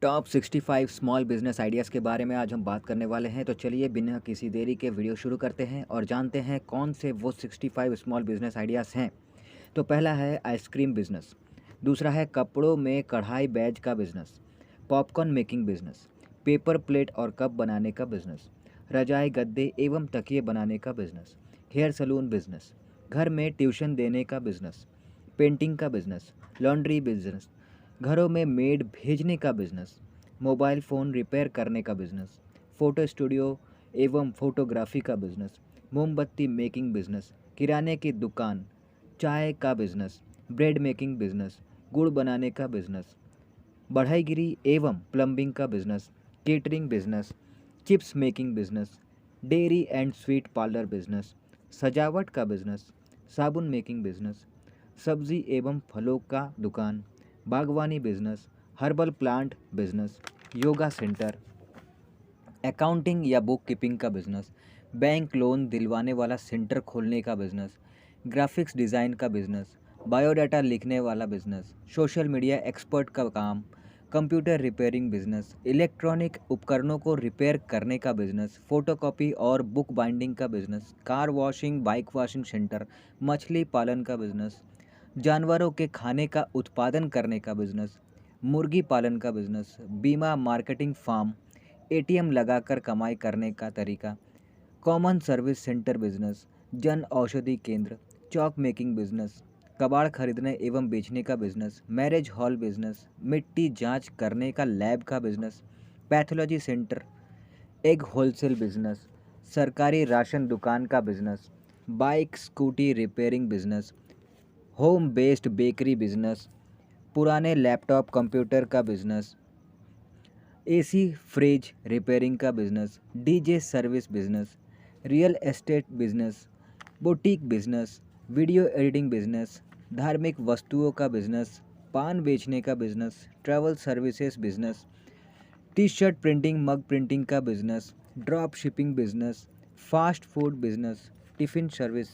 Top 65 small business ideas के बारे में आज हम बात करने वाले हैं। तो चलिए बिना किसी देरी के वीडियो शुरू करते हैं और जानते हैं कौन से वो 65 स्मॉल बिजनेस आइडियाज़ हैं। तो पहला है आइसक्रीम बिजनेस, दूसरा है कपड़ों में कढ़ाई बैज का business, popcorn making business, paper plate और कप बनाने का बिजनेस, रजाई गद्दे एवं तकिए बनाने का बिजनेस, हेयर सलून बिजनेस, घर में ट्यूशन देने का बिजनेस, पेंटिंग का बिजनेस, लॉन्ड्री बिजनेस, घरों में मेड भेजने का बिजनेस, मोबाइल फ़ोन रिपेयर करने का बिजनेस, फ़ोटो स्टूडियो एवं फोटोग्राफी का बिजनेस, मोमबत्ती मेकिंग बिजनेस, किराने की दुकान, चाय का बिजनेस, ब्रेड मेकिंग बिजनेस, गुड़ बनाने का बिजनेस, बढ़ईगिरी एवं प्लम्बिंग का business, catering business, chips making business, dairy and sweet parlour business, सजावट का बिजनेस, साबुन मेकिंग बिजनेस, सब्जी एवं फलों का दुकान, बागवानी business, herbal plant business, yoga centre, accounting या बुक कीपिंग का बिजनेस, बैंक लोन दिलवाने वाला सेंटर खोलने का बिजनेस, ग्राफिक्स डिज़ाइन का बिजनेस, बायोडाटा लिखने वाला बिजनेस, सोशल मीडिया एक्सपर्ट का काम, कंप्यूटर रिपेयरिंग बिजनेस, इलेक्ट्रॉनिक उपकरणों को रिपेयर करने का बिजनेस, फोटोकॉपी और बुक बाइंडिंग का business, car washing bike washing centre, मछली पालन का बिजनेस, जानवरों के खाने का उत्पादन करने का बिजनेस, मुर्गी पालन का बिजनेस, बीमा मार्केटिंग फार्म, एटीएम लगाकर कमाई करने का तरीका, common service centre business, Jan Aushadhi केंद्र, चॉक मेकिंग बिजनेस, कबाड़ खरीदने एवं बेचने का बिजनेस, मैरिज हॉल बिजनेस, मिट्टी जांच करने का लैब का business, pathology centre, egg wholesale business, सरकारी राशन दुकान का business, bike scooty repairing business, home based bakery business, पुराने लैपटॉप कंप्यूटर का बिजनेस, एसी फ्रिज रिपेयरिंग का business, DJ service business, real estate business, boutique business, video editing business, धार्मिक वस्तुओं का business, पान बेचने का business, travel services business, T shirt printing mug printing का business, drop shipping business, fast food business, tiffin service,